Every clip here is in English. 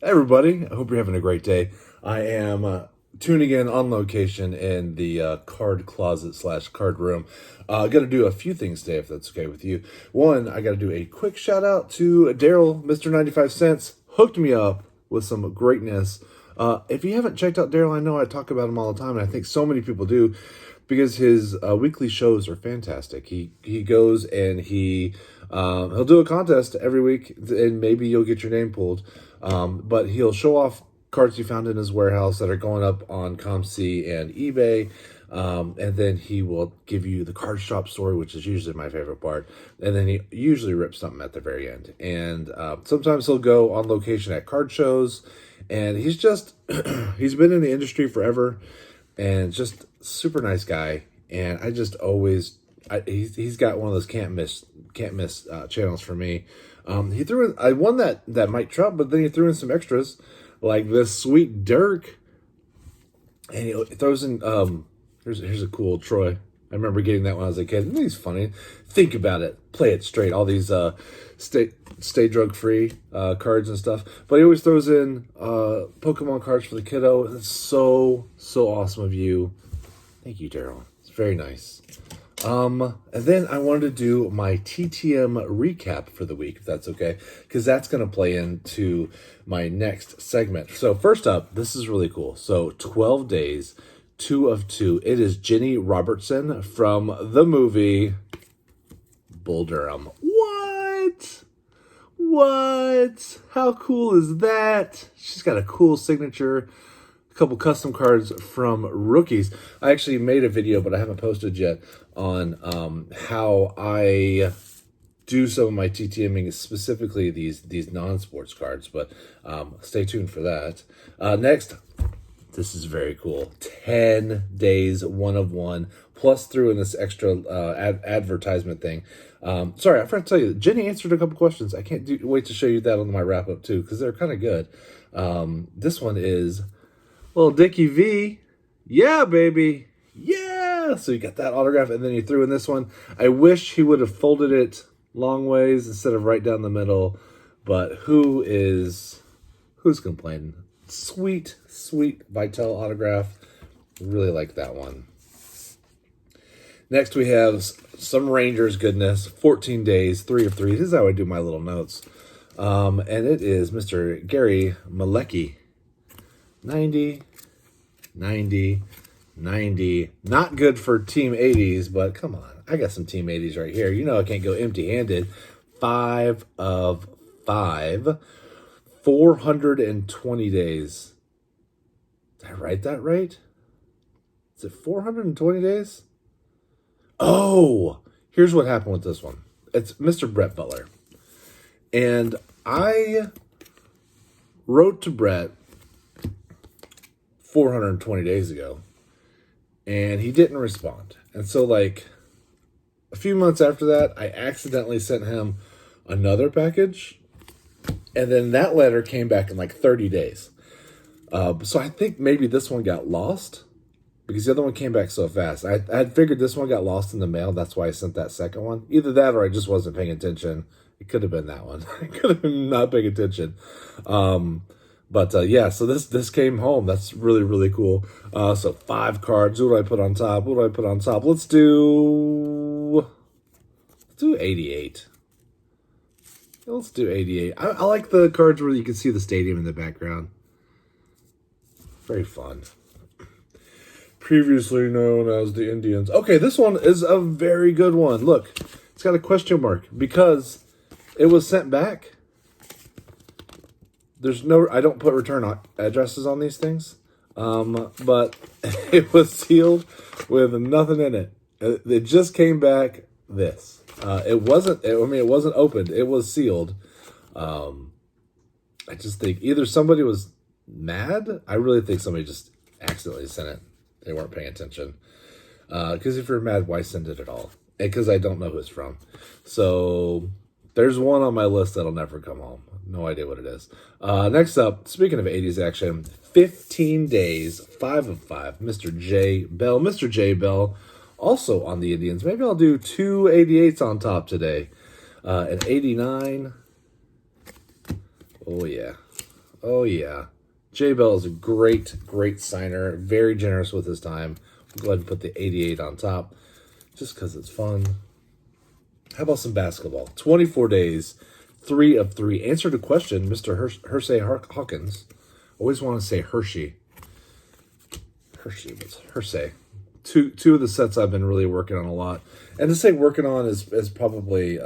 Everybody, I hope you're having a great day. I am tuning in on location in the card closet / card room. I got to do a few things today, if that's okay with you. One, I got to do a quick shout out to Daryl, Mr. 95 Cents, hooked me up with some greatness. If you haven't checked out Daryl, I know I talk about him all the time, and I think so many people do, because his weekly shows are fantastic. He goes and he'll do a contest every week, and maybe you'll get your name pulled. But he'll show off cards he found in his warehouse that are going up on ComC and eBay. And then he will give you the card shop story, which is usually my favorite part. And then he usually rips something at the very end. And sometimes he'll go on location at card shows. And he's just, he's been in the industry forever and just super nice guy. And I just always, he's got one of those can't miss channels for me. He threw in, I won that Mike Trout, but then he threw in some extras like this sweet Dirk. And he throws in, here's a cool Troy. I remember getting that when I was a kid. And he's funny. Think about it. Play it straight. All these stay drug free cards and stuff. But he always throws in Pokemon cards for the kiddo. It's so awesome of you. Thank you, Daryl. It's very nice. And then I wanted to do my TTM recap for the week, if that's okay, because that's going to play into my next segment. So first up, this is really cool. So 12 days, 2 of 2. It is Jenny Robertson from the movie Bull Durham. What? How cool is that? She's got a cool signature. Couple custom cards from rookies. I actually made a video, but I haven't posted yet, on how I do some of my TTMing, specifically these non-sports cards. But stay tuned for that. Next, this is very cool. 10 days, 1 of 1, plus threw in this extra advertisement thing. Sorry, I forgot to tell you, Jenny answered a couple questions. I can't wait to show you that on my wrap-up too, because they're kind of good. This one is little Dickie V. Yeah, baby. Yeah. So you got that autograph, and then you threw in this one. I wish he would have folded it long ways instead of right down the middle. But who's complaining? Sweet Vitell autograph. Really like that one. Next we have some Rangers goodness. 14 days, 3 of 3. This is how I do my little notes. And it is Mr. Gary Malecki. 90. Not good for Team 80s, but come on. I got some Team 80s right here. You know I can't go empty-handed. 5 of 5. 420 days. Did I write that right? Is it 420 days? Oh! Here's what happened with this one. It's Mr. Brett Butler. And I wrote to Brett 420 days ago, and he didn't respond. And so, like, a few months after that, I accidentally sent him another package, and then that letter came back in like 30 days. So I think maybe this one got lost, because the other one came back so fast. I had figured this one got lost in the mail. That's why I sent that second one. Either that or I just wasn't paying attention. It could have been that one. I could have been not paying attention. But yeah, so this came home. That's really cool. So 5 cards. Who do I put on top? Let's do 88. Let's do 88. I like the cards where you can see the stadium in the background. Very fun. Previously known as the Indians. Okay, this one is a very good one. Look, it's got a question mark because it was sent back. I don't put return addresses on these things, but it was sealed with nothing in it. It just came back this. It wasn't opened. It was sealed. I just think either somebody was mad. I really think somebody just accidentally sent it. They weren't paying attention. Because if you're mad, why send it at all? Because I don't know who it's from. So there's one on my list that'll never come home. No idea what it is. Next up, speaking of 80s action, 15 days, 5 of 5, Mr. J. Bell. Mr. J. Bell, also on the Indians. Maybe I'll do 2 88s on top today. An 89. Oh, yeah. Oh, yeah. J Bell is a great, great signer. Very generous with his time. I'll go ahead and put the 88 on top just because it's fun. How about some basketball? 24 days, 3 of 3. Answer to question, Mr. Hersey Hawkins. Always want to say Hershey. Hershey, but it's Hersey. Two of the sets I've been really working on a lot. And to say working on is probably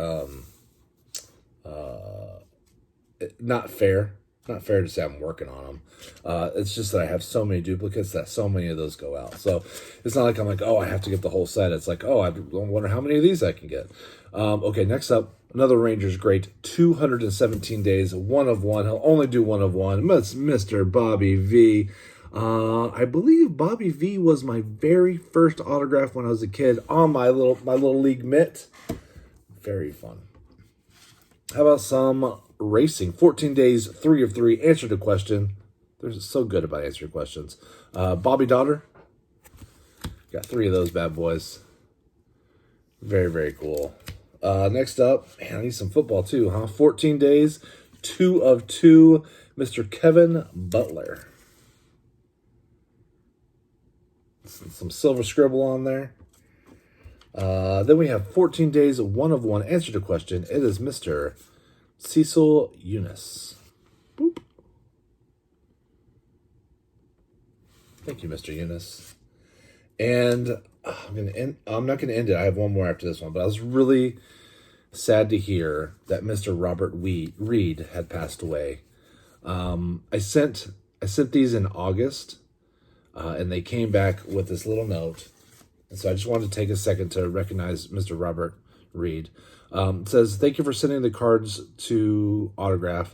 not fair. Not fair to say I'm working on them. It's just that I have so many duplicates that so many of those go out. So it's not like I'm like, oh, I have to get the whole set. It's like, oh, I wonder how many of these I can get. Okay, next up, another Rangers great. 217 days, 1 of 1. He'll only do 1 of 1. It's Mr. Bobby V. I believe Bobby V was my very first autograph when I was a kid on my little league mitt. Very fun. How about some racing? 14 days, 3 of 3. Answer to question. They're so good about answering questions. Bobby Daughter. Got 3 of those bad boys. Very, very cool. Next up, man, I need some football too, huh? 14 days, 2 of 2. Mr. Kevin Butler. Some silver scribble on there. Then we have 14 days, 1 of 1. Answer to question. It is Mr. Cecil Eunice. Boop. Thank you, Mr. Eunice. And I'm not gonna end it. I have one more after this one, but I was really sad to hear that Mr. Robert Reed had passed away. I sent these in August. And they came back with this little note. And so I just wanted to take a second to recognize Mr. Robert Reed. It says, thank you for sending the cards to autograph.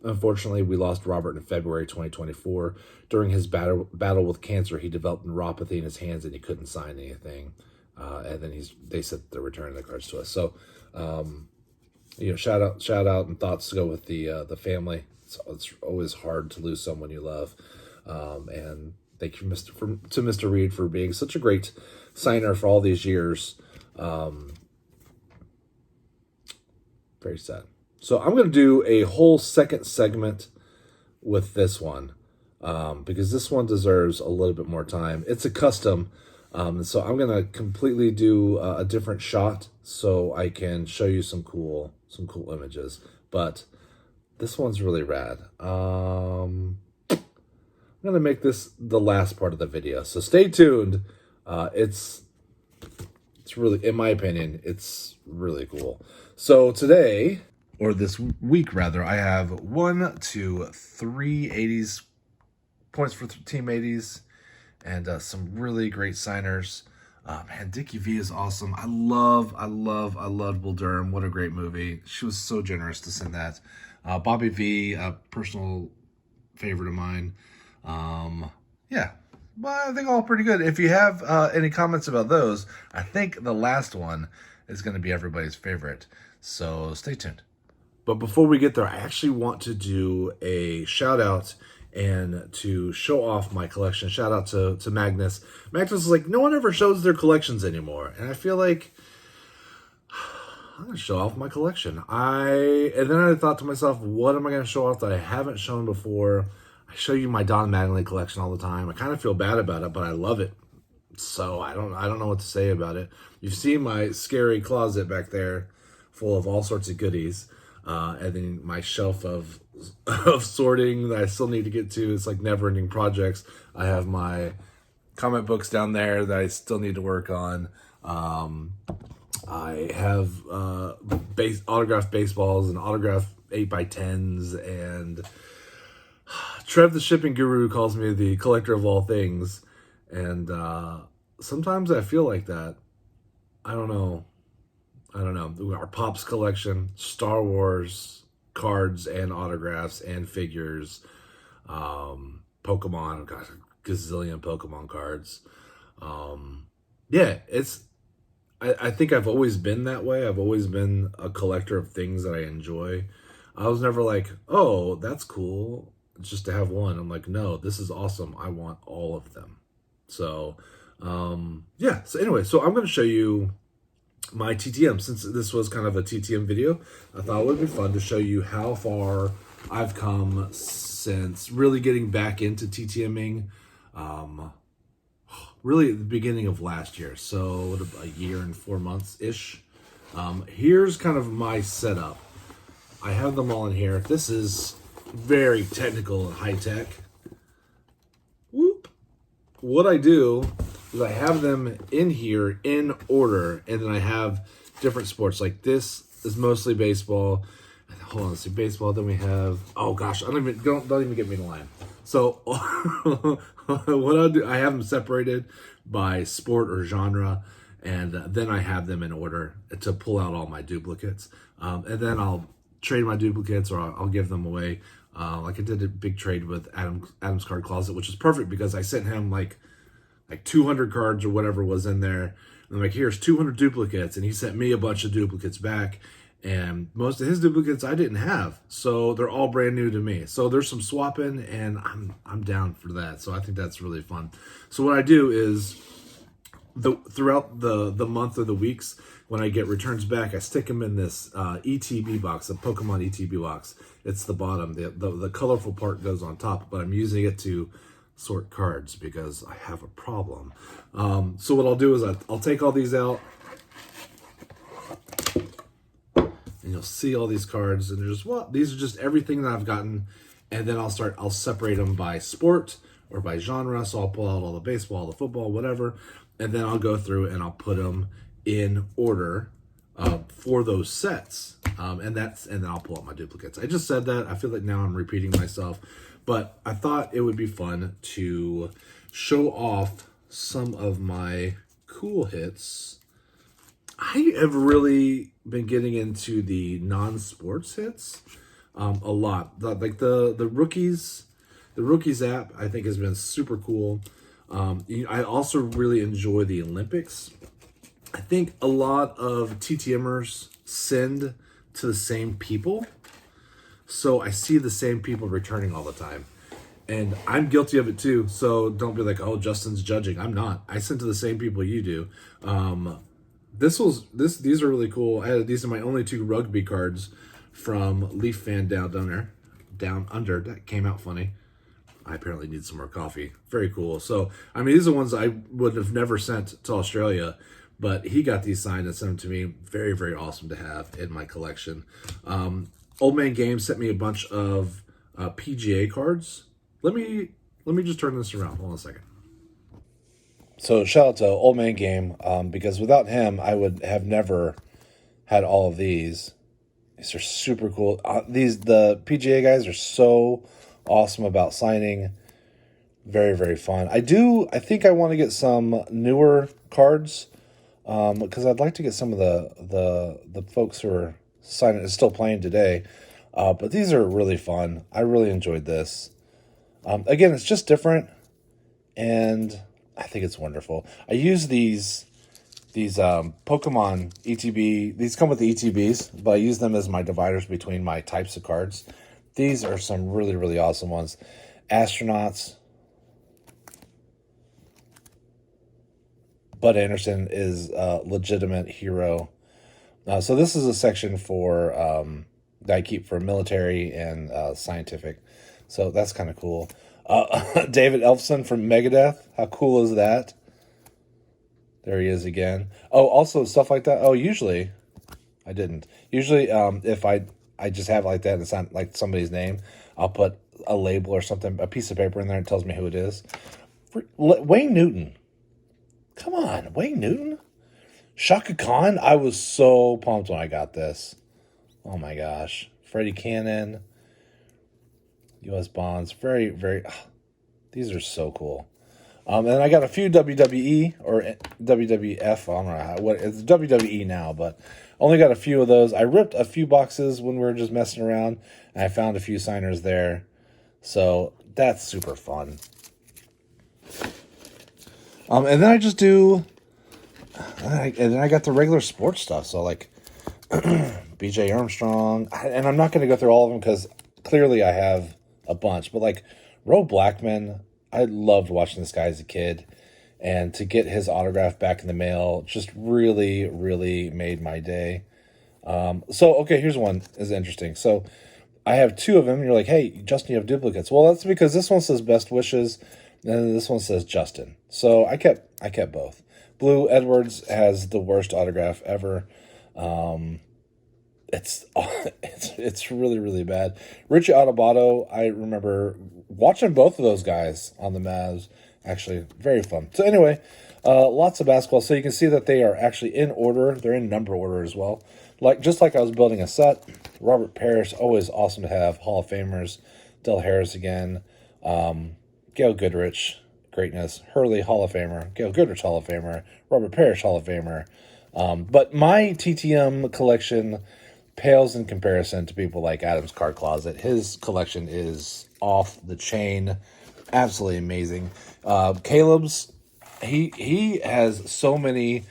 Unfortunately, we lost Robert in February 2024. During his battle with cancer, he developed neuropathy in his hands and he couldn't sign anything. And then they said they're returning the cards to us. So, shout out and thoughts go with the family. It's always hard to lose someone you love. And thank you, to Mr. Reed, for being such a great signer for all these years. Very sad. So I'm going to do a whole second segment with this one because this one deserves a little bit more time. It's a custom, so I'm going to completely do a different shot so I can show you some cool images. But this one's really rad. I'm going to make this the last part of the video, so stay tuned. It's really, in my opinion, it's really cool. So today, or this week rather, I have 1, 2, 3 80s points for Team 80s, and some really great signers. Man, Dickie V is awesome. I loved Bull Durham. What a great movie. She was so generous to send that. Bobby V, a personal favorite of mine. Yeah, well, I think all pretty good. If you have any comments about those, I think the last one is going to be everybody's favorite. So stay tuned. But before we get there, I actually want to do a shout out and to show off my collection. Shout out to Magnus. Magnus is like, no one ever shows their collections anymore. And I feel like I'm going to show off my collection. And then I thought to myself, what am I going to show off that I haven't shown before? I show you my Don Mattingly collection all the time. I kind of feel bad about it, but I love it. So I don't know what to say about it. You've seen my scary closet back there full of all sorts of goodies. And then my shelf of sorting that I still need to get to. It's like never-ending projects. I have my comic books down there that I still need to work on. I have autographed baseballs and autographed 8x10s, and Trev the shipping guru calls me the collector of all things. And sometimes I feel like that. I don't know. Our Pops collection, Star Wars cards and autographs and figures, Pokemon, got a gazillion Pokemon cards. I think I've always been that way. I've always been a collector of things that I enjoy. I was never like, oh, that's cool just to have one. I'm like, no, this is awesome. I want all of them. So, So anyway, so I'm going to show you my TTM. Since this was kind of a TTM video, I thought it would be fun to show you how far I've come since really getting back into TTMing, really at the beginning of last year. So a year and 4 months-ish. Here's kind of my setup. I have them all in here. This is very technical and high-tech. Whoop. What I do is I have them in here in order, and then I have different sports. Like this is mostly baseball. Hold on, let's see, baseball. Then we have, oh gosh, don't even get me in line. So what I'll do, I have them separated by sport or genre, and then I have them in order to pull out all my duplicates. And then I'll trade my duplicates, or I'll give them away. Like I did a big trade with Adam's Card Closet, which is perfect because I sent him like 200 cards or whatever was in there. And I'm like, here's 200 duplicates. And he sent me a bunch of duplicates back. And most of his duplicates I didn't have. So they're all brand new to me. So there's some swapping, and I'm down for that. So I think that's really fun. So what I do is throughout the month or the weeks, when I get returns back, I stick them in this ETB box, a Pokemon ETB box. It's the bottom. The colorful part goes on top, but I'm using it to sort cards because I have a problem. So what I'll do is I'll take all these out, and you'll see all these cards, and these are just everything that I've gotten, and then I'll separate them by sport or by genre. So I'll pull out all the baseball, the football, whatever, and then I'll go through and I'll put them in order for those sets, and then I'll pull out my duplicates. I just said that. I feel like now I'm repeating myself, but I thought it would be fun to show off some of my cool hits. I have really been getting into the non-sports hits a lot. Like the rookies app, I think has been super cool. I also really enjoy the Olympics. I think a lot of TTMers send to the same people. So I see the same people returning all the time. And I'm guilty of it too. So don't be like, oh, Justin's judging. I'm not. I send to the same people you do. These are really cool. These are my only 2 rugby cards from Leaf Fan Down Under. That came out funny. I apparently need some more coffee. Very cool. So, I mean, these are ones I would have never sent to Australia, but he got these signed and sent them to me. Very, very awesome to have in my collection. Old Man Game sent me a bunch of PGA cards. Let me just turn this around. Hold on a second. So shout out to Old Man Game, because without him, I would have never had all of these. These are super cool. The PGA guys are so awesome about signing. Very, very fun. I think I want to get some newer cards, because I'd like to get some of the folks who are signing, still playing today. But these are really fun. I really enjoyed this. Again, it's just different, and I think it's wonderful. I use these Pokemon ETB. These come with the ETBs, but I use them as my dividers between my types of cards. These are some really, really awesome ones. Astronauts. Bud Anderson is a legitimate hero. So this is a section for that I keep for military and scientific. So that's kind of cool. David Elfson from Megadeth. How cool is that? There he is again. Oh, also stuff like that. Oh, usually I didn't. Usually if I just have it like that and it's not like somebody's name, I'll put a label or something, a piece of paper in there and it tells me who it is. Wayne Newton. Come on, Wayne Newton? Shaka Khan? I was so pumped when I got this. Oh my gosh. Freddie Cannon. U.S. Bonds. Very, very... these are so cool. And I got a few WWE or WWF. I don't know what it's WWE now, but only got a few of those. I ripped a few boxes when we were just messing around, and I found a few signers there. So that's super fun. And then I just do... and then I got the regular sports stuff. So like BJ Armstrong. And I'm not going to go through all of them because clearly I have a bunch. But like Ro Blackman, I loved watching this guy as a kid. And to get his autograph back in the mail just really, really made my day. So, okay, here's one is interesting. So I have two of them. And you're like, hey, Justin, you have duplicates. Well, that's because this one says best wishes, and this one says Justin. So I kept both. Blue Edwards has the worst autograph ever. It's really, really bad. Richie Autobotto, I remember watching both of those guys on the Mavs. Actually, very fun. So anyway, lots of basketball. So you can see that they are actually in order. They're in number order as well. Just like I was building a set. Robert Parrish, always awesome to have. Hall of Famers. Del Harris again. Gail Goodrich, greatness. Hurley, Hall of Famer. Gail Goodrich, Hall of Famer. Robert Parrish, Hall of Famer. But my TTM collection pales in comparison to people like Adam's Card Closet. His collection is off the chain. Absolutely amazing. Caleb's, he has so many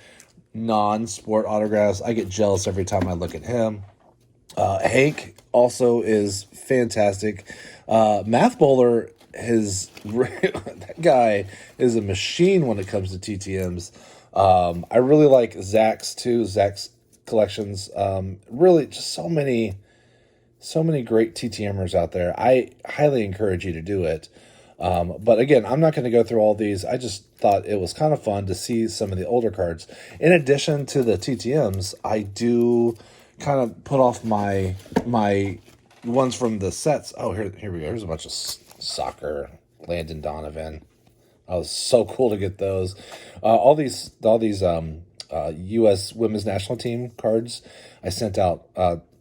non-sport autographs. I get jealous every time I look at him. Hank also is fantastic. Math Bowler, that guy is a machine when it comes to TTMs. I really like Zach's too. Zach's collections. Really just so many great TTMers out there. I highly encourage you to do it. But again, I'm not going to go through all these. I just thought it was kind of fun to see some of the older cards. In addition to the TTMs, I do kind of put off my ones from the sets. Oh, here we go. Here's a bunch of soccer. Landon Donovan. That was so cool to get those. All these U.S. Women's National Team cards I sent out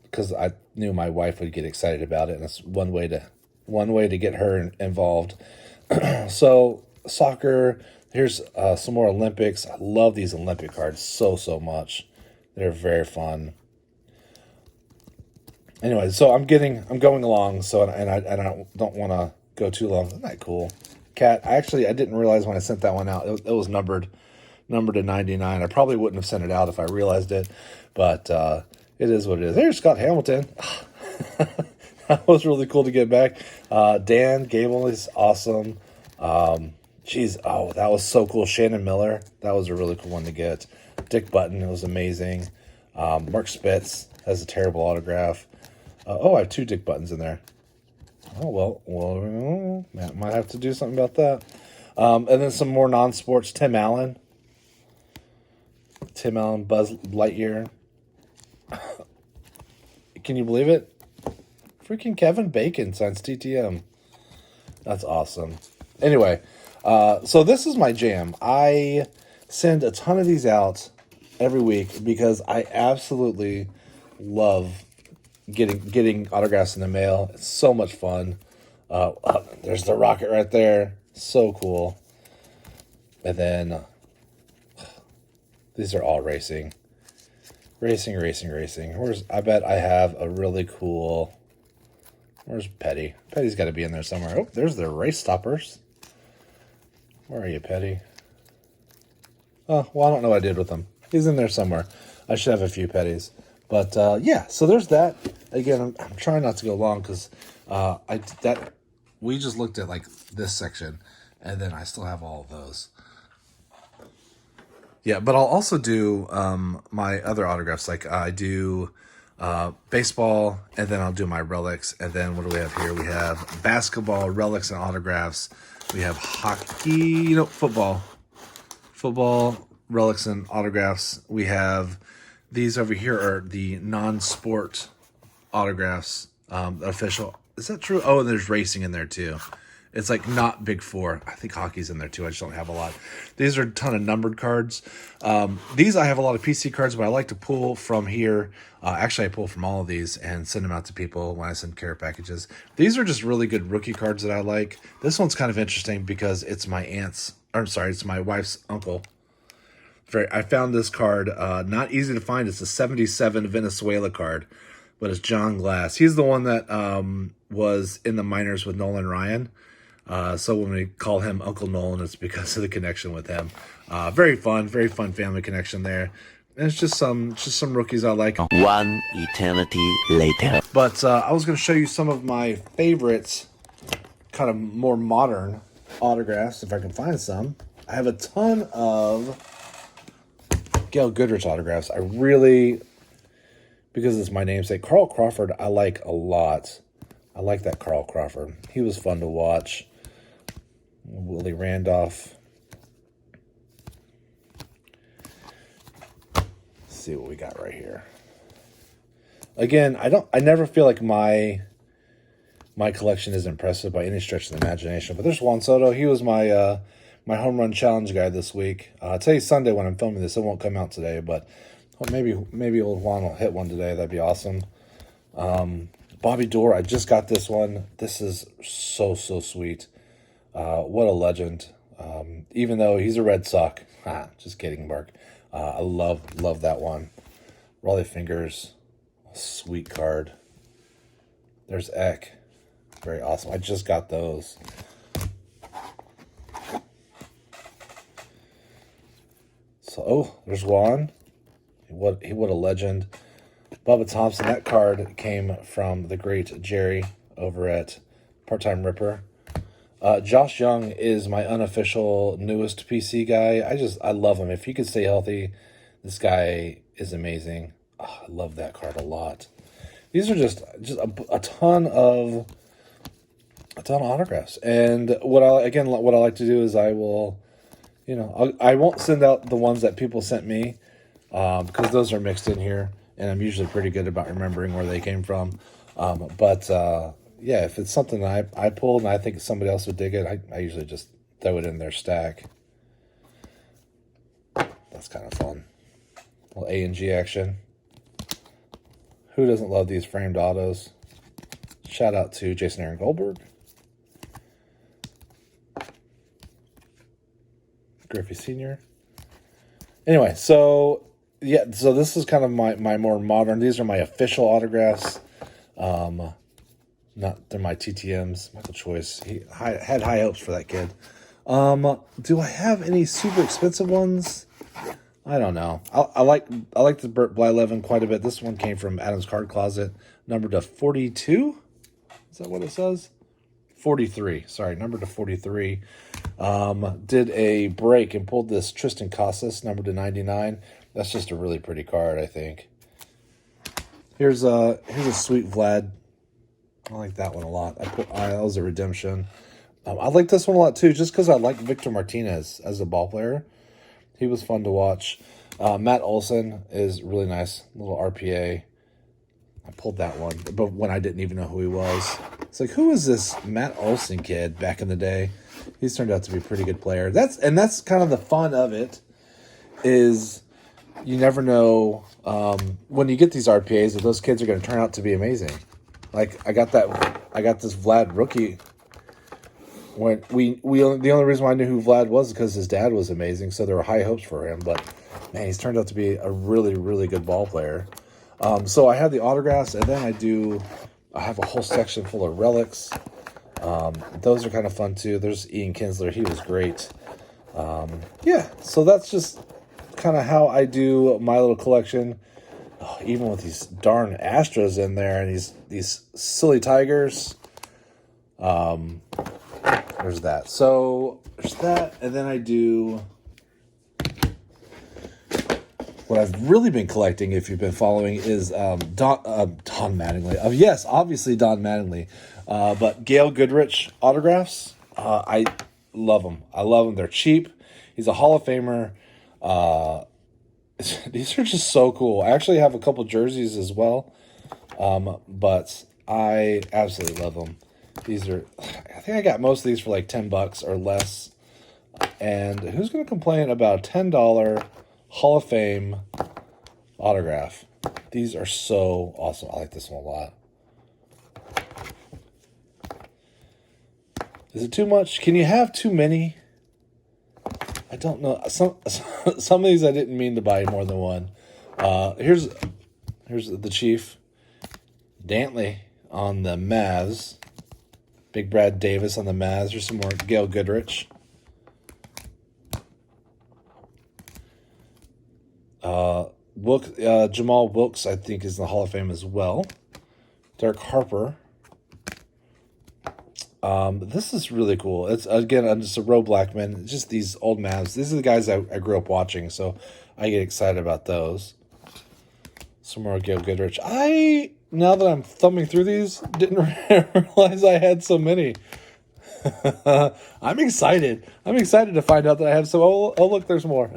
because I knew my wife would get excited about it, and it's one way to get her involved. So soccer. Here's some more Olympics. I love these Olympic cards so much. They're very fun. Anyway, so I'm going along. So and I don't want to go too long. Isn't that cool? Cat. I didn't realize when I sent that one out. It was numbered to 99. I probably wouldn't have sent it out if I realized it, but it is what it is. There's Scott Hamilton. That was really cool to get back. Dan Gable is awesome. That was so cool. Shannon Miller, that was a really cool one to get. Dick Button, it was amazing. Mark Spitz has a terrible autograph. I have two Dick Buttons in there. Oh, well, Matt might have to do something about that. And then some more non-sports. Tim Allen, Buzz Lightyear. Can you believe it? Freaking Kevin Bacon signs TTM. That's awesome. Anyway, so this is my jam. I send a ton of these out every week because I absolutely love getting autographs in the mail. It's so much fun. There's the rocket right there. So cool. And then these are all racing. Racing. I bet I have a really cool... Where's Petty? Petty's got to be in there somewhere. Oh, there's the race stoppers. Where are you, Petty? Oh, well, I don't know what I did with him. He's in there somewhere. I should have a few Petties. But, yeah, so there's that. Again, I'm trying not to go long because we just looked at, like, this section, and then I still have all of those. Yeah, but I'll also do my other autographs. Like, I do... baseball, and then I'll do my relics, and then what do we have here? We have basketball, relics, and autographs. We have hockey, football, relics, and autographs. We have these over here are the non-sport autographs, official. Is that true? Oh, and there's racing in there too. It's like not big four. I think hockey's in there too. I just don't have a lot. These are a ton of numbered cards. These I have a lot of PC cards, but I like to pull from here. Actually, I pull from all of these and send them out to people when I send care packages. These are just really good rookie cards that I like. This one's kind of interesting because it's it's my wife's uncle. I found this card. Not easy to find. It's a 77 Venezuela card, but it's John Glass. He's the one that was in the minors with Nolan Ryan. So when we call him Uncle Nolan, it's because of the connection with him. Very fun family connection there. And it's just some rookies I like. One eternity later. But I was going to show you some of my favorites, kind of more modern autographs, if I can find some. I have a ton of Gail Goodrich autographs. I really, because it's my namesake, Carl Crawford, I like a lot. I like that Carl Crawford. He was fun to watch. Willie Randolph. Let's see what we got right here. Again, I never feel like my collection is impressive by any stretch of the imagination. But there's Juan Soto. He was my my home run challenge guy this week. Today's Sunday when I'm filming this. It won't come out today, but maybe old Juan will hit one today. That'd be awesome. Bobby Dorr, I just got this one. This is so sweet. What a legend. Even though he's a Red Sox. Just kidding, Mark. I love that one. Raleigh Fingers. Sweet card. There's Eck. Very awesome. I just got those. So, there's Juan. What a legend. Bubba Thompson. That card came from the great Jerry over at Part-Time Ripper. Josh Young is my unofficial newest PC guy. I love him. If he could stay healthy, this guy is amazing. Oh, I love that card a lot. These are just a ton of autographs. And what I like to do is I will, I won't send out the ones that people sent me because those are mixed in here, and I'm usually pretty good about remembering where they came from. Yeah, if it's something that I pulled and I think somebody else would dig it, I usually just throw it in their stack. That's kind of fun. A little A&G action. Who doesn't love these framed autos? Shout out to Jason Aaron Goldberg. Griffey Sr. Anyway, so this is kind of my more modern. These are my official autographs. They're my TTMs. Michael Choice. He had high hopes for that kid. Do I have any super expensive ones? I don't know. I like the Burt Blyleven quite a bit. This one came from Adam's Card Closet, numbered to 42. Is that what it says? 43. Sorry, numbered to 43. Did a break and pulled this Tristan Casas, numbered to 99. That's just a really pretty card, I think. Here's a sweet Vlad. I like that one a lot. That was a redemption. I like this one a lot too, just because I like Victor Martinez as a ball player. He was fun to watch. Matt Olson is really nice. Little RPA. I pulled that one, but when I didn't even know who he was. It's like, who is this Matt Olson kid back in the day? He's turned out to be a pretty good player. That's kind of the fun of it, is you never know when you get these RPAs that those kids are going to turn out to be amazing. Like I got this Vlad rookie. When the only reason why I knew who Vlad was because his dad was amazing, so there were high hopes for him. But man, he's turned out to be a really, really good ball player. So I have the autographs, and then I have a whole section full of relics. Those are kind of fun too. There's Ian Kinsler. He was great. Yeah, so that's just kind of how I do my little collection. Oh, even with these darn Astros in there and these silly Tigers. There's that. So there's that, and then I do what I've really been collecting, if you've been following, is Don Mattingly. Yes, obviously Don Mattingly. But Gail Goodrich autographs, I love them. They're cheap. He's a Hall of Famer. These are just so cool. I actually have a couple jerseys as well, but I absolutely love them. I think I got most of these for like $10 or less. And who's going to complain about a $10 Hall of Fame autograph? These are so awesome. I like this one a lot. Is it too much? Can you have too many? I don't know. Some of these I didn't mean to buy more than one. Here's the Chief. Dantley on the Mavs. Big Brad Davis on the Mavs. Here's some more Gail Goodrich. Jamal Wilkes, I think, is in the Hall of Fame as well. Dirk Harper. This is really cool. It's again just a Roe Blackman. Just these old Mavs. These are the guys I grew up watching, so I get excited about those. Some more Gail Goodrich. I now that I'm thumbing through these, didn't realize I had so many. I'm excited. I'm excited to find out that I have some. Oh, look, there's more.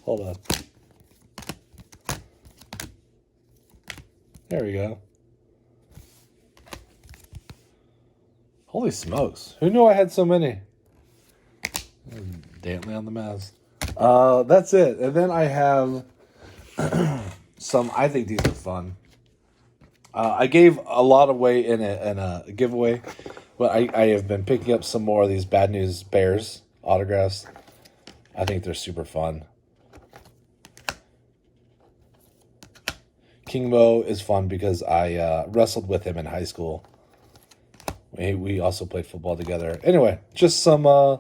Hold on. There we go. Holy smokes. Who knew I had so many? Damply on the Mavs. That's it. And then I have some, I think these are fun. I gave a lot away in a giveaway, but I have been picking up some more of these Bad News Bears autographs. I think they're super fun. King Mo is fun because I wrestled with him in high school. We also played football together. Anyway, just some more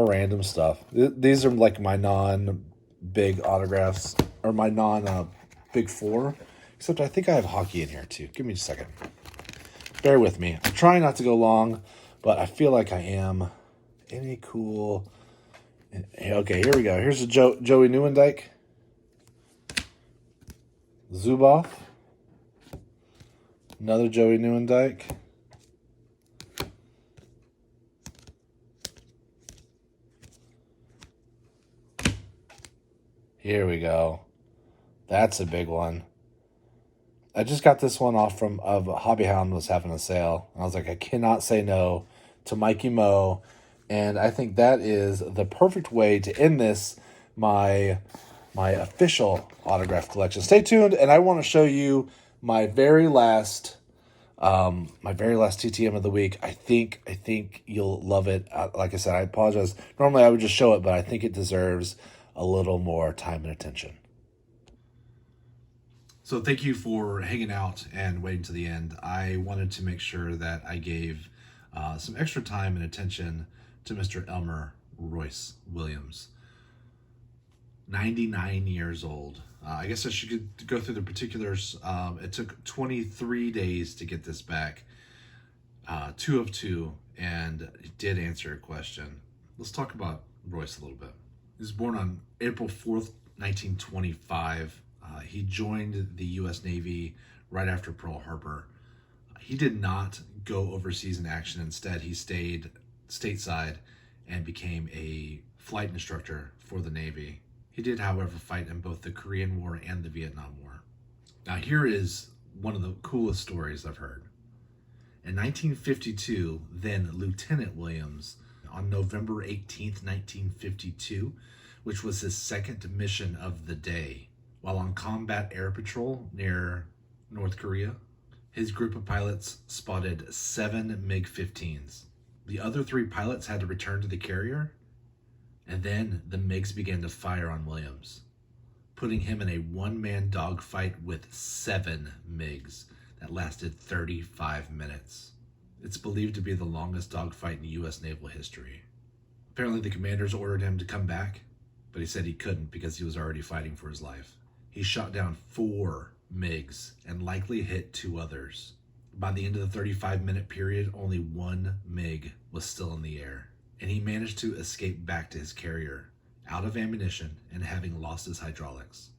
random stuff. These are like my non-big autographs, or my non-big four. Except I think I have hockey in here too. Give me a second. Bear with me. I'm trying not to go long, but I feel like I am. Any cool... Okay, here we go. Here's a Joey Nieuwendyk. Zubov. Another Joey Nieuwendyk. Here we go. That's a big one. I just got this one off of Hobby Hound was having a sale. I was like, I cannot say no to Mikey Mo. And I think that is the perfect way to end this, my official autograph collection. Stay tuned, and I want to show you my very last TTM of the week. I think you'll love it. Like I said, I apologize. Normally I would just show it, but I think it deserves a little more time and attention. So thank you for hanging out and waiting to the end. I wanted to make sure that I gave some extra time and attention to Mr. Elmer Royce Williams. 99 years old. I guess I should go through the particulars. It took 23 days to get this back. 2 of 2, and it did answer a question. Let's talk about Royce a little bit. He was born on April 4th, 1925. He joined the U.S. Navy right after Pearl Harbor. He did not go overseas in action. Instead, he stayed stateside and became a flight instructor for the Navy. He did, however, fight in both the Korean War and the Vietnam War. Now, here is one of the coolest stories I've heard. In 1952, then Lieutenant Williams, on November 18th, 1952, which was his second mission of the day, while on combat air patrol near North Korea, his group of pilots spotted 7 MiG-15s. The other 3 pilots had to return to the carrier, and then the MiGs began to fire on Williams, putting him in a one-man dogfight with 7 MiGs that lasted 35 minutes. It's believed to be the longest dogfight in U.S. naval history. Apparently the commanders ordered him to come back, but he said he couldn't because he was already fighting for his life. He shot down 4 MiGs and likely hit 2 others. By the end of the 35-minute period, only 1 MiG was still in the air, and he managed to escape back to his carrier, out of ammunition and having lost his hydraulics.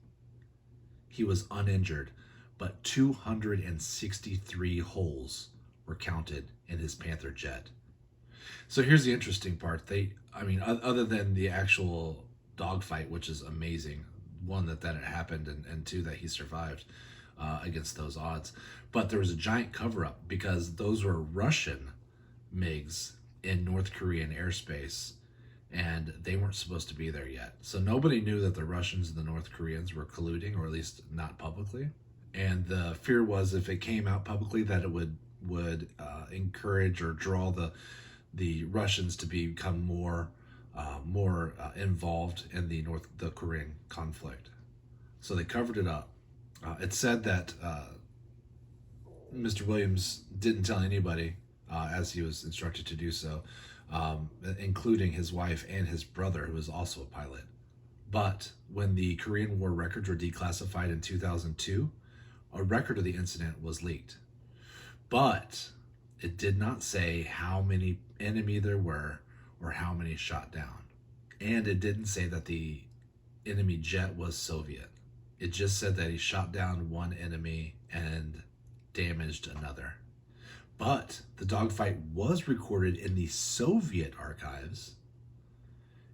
He was uninjured, but 263 holes were counted in his Panther jet. So here's the interesting part. Other than the actual dogfight, which is amazing, one, that it happened, and 2, that he survived against those odds. But there was a giant cover-up because those were Russian MiGs in North Korean airspace, and they weren't supposed to be there yet. So nobody knew that the Russians and the North Koreans were colluding, or at least not publicly. And the fear was if it came out publicly that it would encourage or draw the Russians to become more involved in the Korean conflict. So they covered it up. It's said that Mr. Williams didn't tell anybody as he was instructed to do so, including his wife and his brother, who was also a pilot. But when the Korean War records were declassified in 2002, a record of the incident was leaked. But it did not say how many enemy there were or how many shot down. And it didn't say that the enemy jet was Soviet. It just said that he shot down one enemy and damaged another. But the dogfight was recorded in the Soviet archives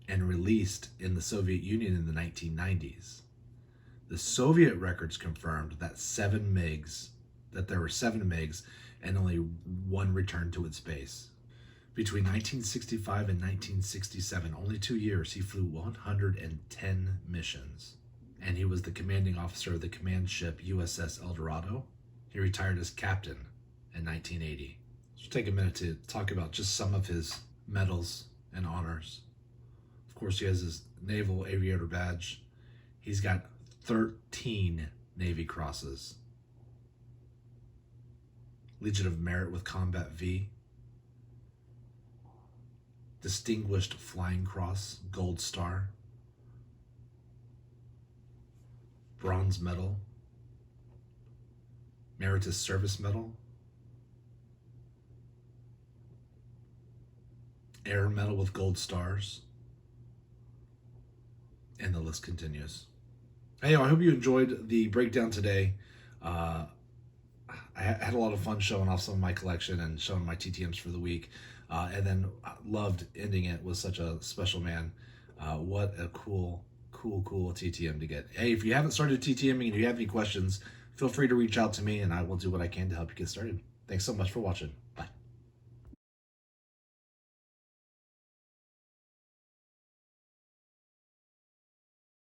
and released in the Soviet Union in the 1990s. The Soviet records confirmed that there were 7 MiGs and only one returned to its base. Between 1965 and 1967, only 2 years, he flew 110 missions. And he was the commanding officer of the command ship USS El Dorado. He retired as captain in 1980. Let's take a minute to talk about just some of his medals and honors. Of course, he has his Naval Aviator Badge. He's got 13 Navy Crosses. Legion of Merit with Combat V. Distinguished Flying Cross, Gold Star. Bronze Medal. Meritorious Service Medal. Air Medal with Gold Stars. And the list continues. Hey, I hope you enjoyed the breakdown today. I had a lot of fun showing off some of my collection and showing my TTMs for the week. And then loved ending it with such a special man. What a cool TTM to get. Hey, if you haven't started TTMing and you have any questions, feel free to reach out to me and I will do what I can to help you get started. Thanks so much for watching. Bye.